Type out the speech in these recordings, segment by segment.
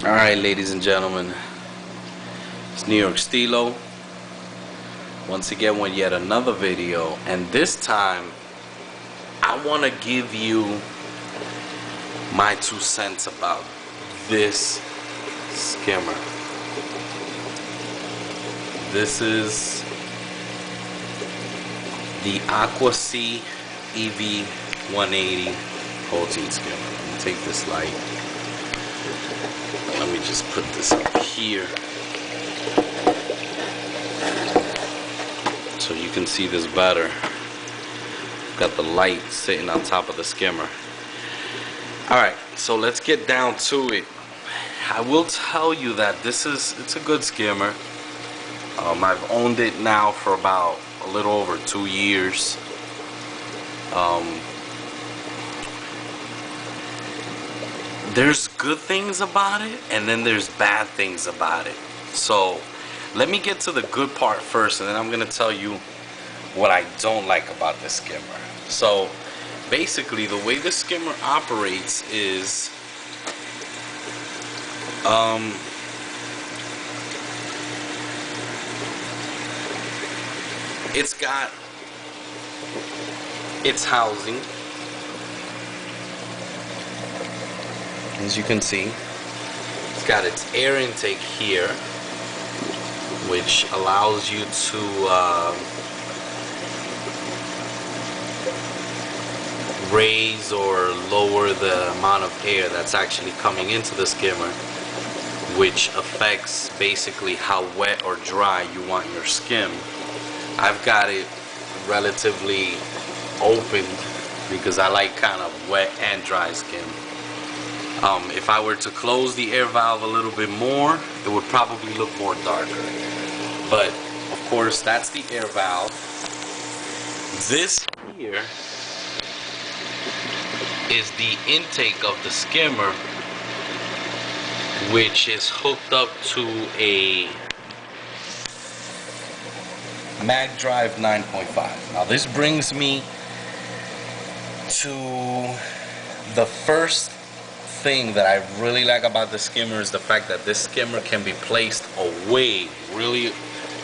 Alright, ladies and gentlemen, it's NewYorkSteelo once again with yet another video, and this time I want to give you my 2 cents about this skimmer. This is the AquaC EV 180 protein skimmer. Let me take this light. Let me just put this up here so you can see this better. Got the light sitting on top of the skimmer. Alright, so let's get down to it. I will tell you that it's a good skimmer. I've owned it now for about a little over 2 years. There's good things about it, and then there's bad things about it. So let me get to the good part first, and then I'm gonna tell you what I don't like about this skimmer. So basically, the way the skimmer operates is it's got its housing. As you can see, it's got its air intake here, which allows you to raise or lower the amount of air that's actually coming into the skimmer, which affects basically how wet or dry you want your skim. I've got it relatively opened because I like kind of wet and dry skim. If I were to close the air valve a little bit more, it would probably look more darker. But of course, that's the air valve. This here is the intake of the skimmer, which is hooked up to a Mag Drive 9.5. Now this brings me to the first thing that I really like about the skimmer is the fact that this skimmer can be placed away, really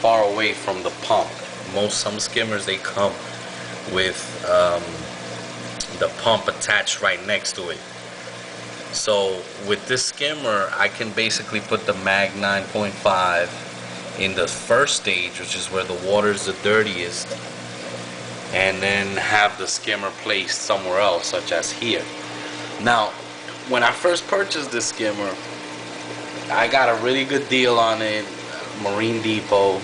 far away from the pump. Some skimmers, they come with the pump attached right next to it. So with this skimmer, I can basically put the Mag 9.5 in the first stage, which is where the water is the dirtiest, and then have the skimmer placed somewhere else, such as here. Now, when I first purchased this skimmer, I got a really good deal on it, Marine Depot.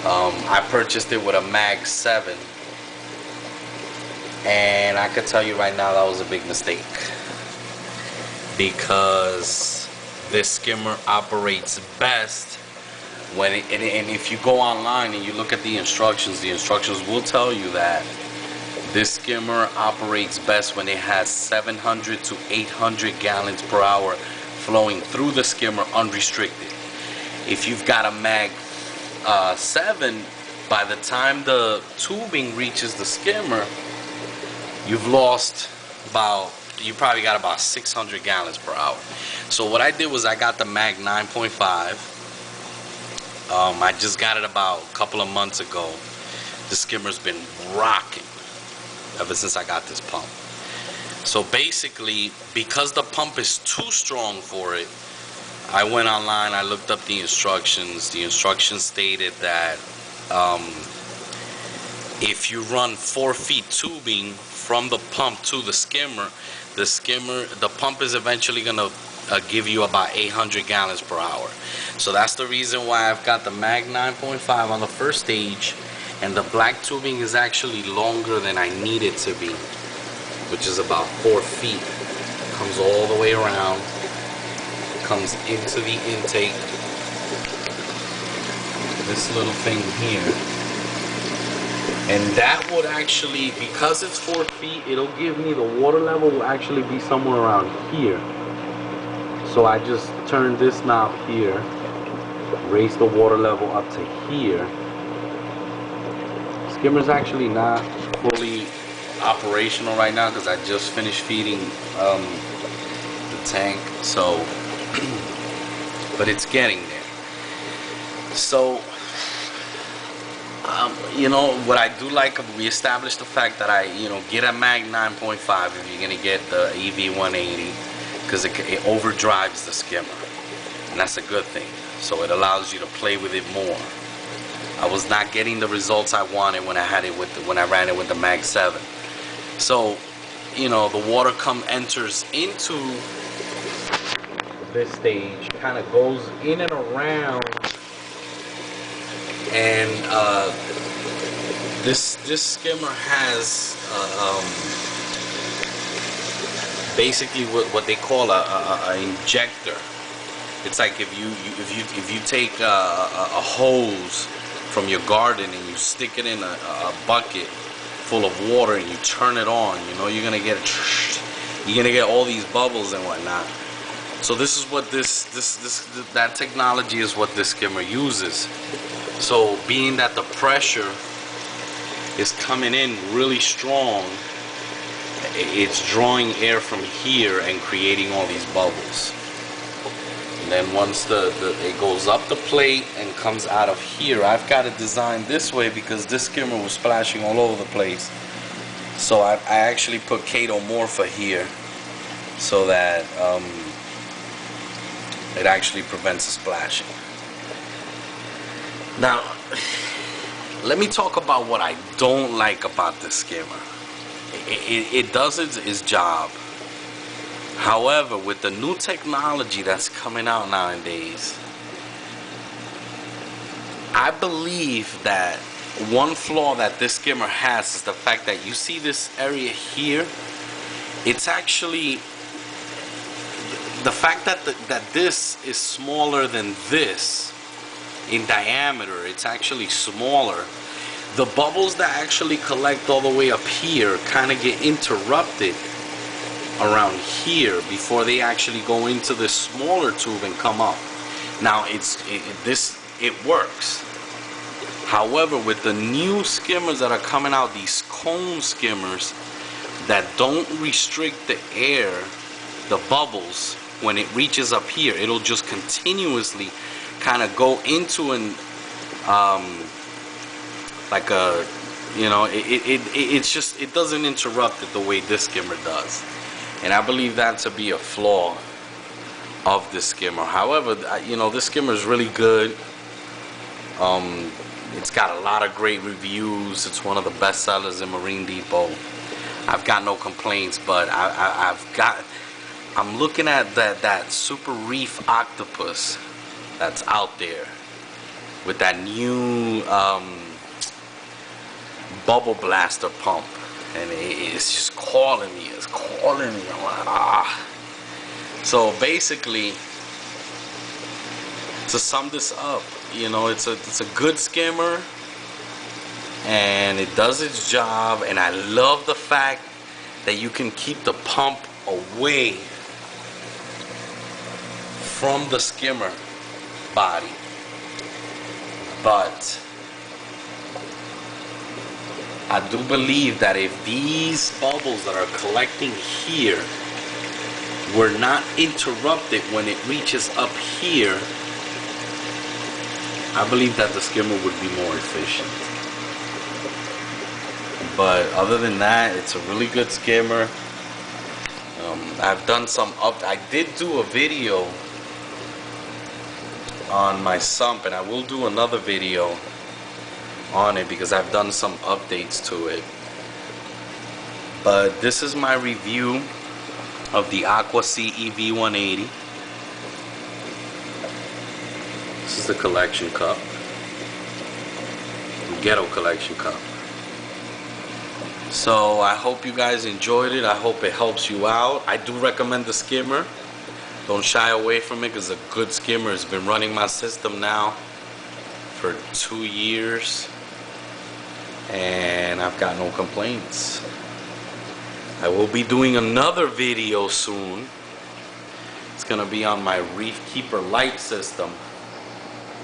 I purchased it with a Mag 7, and I could tell you right now that was a big mistake, because this skimmer operates best when and if you go online and you look at the instructions will tell you that this skimmer operates best when it has 700 to 800 gallons per hour flowing through the skimmer unrestricted. If you've got a Mag 7, by the time the tubing reaches the skimmer, you've lost you probably got about 600 gallons per hour. So what I did was I got the Mag 9.5. I just got it about a couple of months ago. The skimmer's been rocking ever since I got this pump. So basically, because the pump is too strong for it, I went online, I looked up the instructions. The instructions stated that if you run 4 feet tubing from the pump to the pump is eventually gonna give you about 800 gallons per hour. So that's the reason why I've got the Mag 9.5 on the first stage, and the black tubing is actually longer than I need it to be, which is about 4 feet. Comes all the way around, comes into the intake, this little thing here, and that would actually, because it's 4 feet, it'll give me the water level will actually be somewhere around here. So I just turn this knob here, raise the water level up to here. Skimmer's actually not fully operational right now because I just finished feeding the tank. So but it's getting there. So you know what I do like, we established the fact that I, you know, get a Mag 9.5 if you're gonna get the EV 180, because it overdrives the skimmer, and that's a good thing. So it allows you to play with it more. I was not getting the results I wanted when I had it with when I ran it with the Mag 7. So, you know, the water enters into this stage, kind of goes in and around, and this skimmer has basically what they call a injector. It's like if you take a hose from your garden and you stick it in a bucket full of water and you turn it on, you know, you're gonna get all these bubbles and whatnot. So this is what that technology is what this skimmer uses. So being that the pressure is coming in really strong, it's drawing air from here and creating all these bubbles. And then once it goes up the plate and comes out of here, I've got it designed this way because this skimmer was splashing all over the place. So I actually put Kato Morpha here so that it actually prevents the splashing. Now, let me talk about what I don't like about this skimmer. It does its job. However, with the new technology that's coming out nowadays, I believe that one flaw that this skimmer has is the fact that you see this area here. It's actually the fact that this is smaller than this in diameter. It's actually smaller. The bubbles that actually collect all the way up here kind of get interrupted around here before they actually go into this smaller tube and come up. Now it works. However, with the new skimmers that are coming out, these cone skimmers that don't restrict the air, the bubbles, when it reaches up here, it'll just continuously kind of go into an like a, you know, it doesn't interrupt it the way this skimmer does. And I believe that to be a flaw of this skimmer. However, you know, this skimmer is really good. It's got a lot of great reviews. It's one of the best sellers in Marine Depot. I've got no complaints, but I'm looking at that Super Reef octopus that's out there with that new bubble blaster pump, and it's just calling me. It's calling me. I'm like, ah. So basically, to sum this up, you know, it's a good skimmer, and it does its job. And I love the fact that you can keep the pump away from the skimmer body. But I do believe that if these bubbles that are collecting here were not interrupted when it reaches up here, I believe that the skimmer would be more efficient. But other than that, it's a really good skimmer. I've done I did do a video on my sump, and I will do another video on it because I've done some updates to it. But this is my review of the AquaC EV 180. This is the collection cup, the ghetto collection cup. So I hope you guys enjoyed it. I hope it helps you out. I do recommend the skimmer. Don't shy away from it, because a good skimmer has been running my system now for 2 years, and I've got no complaints. I will be doing another video soon. It's gonna be on my Reef Keeper light system.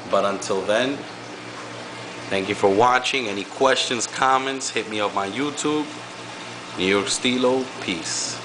But until then, thank you for watching. Any questions, comments, hit me up on YouTube. NewYorkSteelo, peace.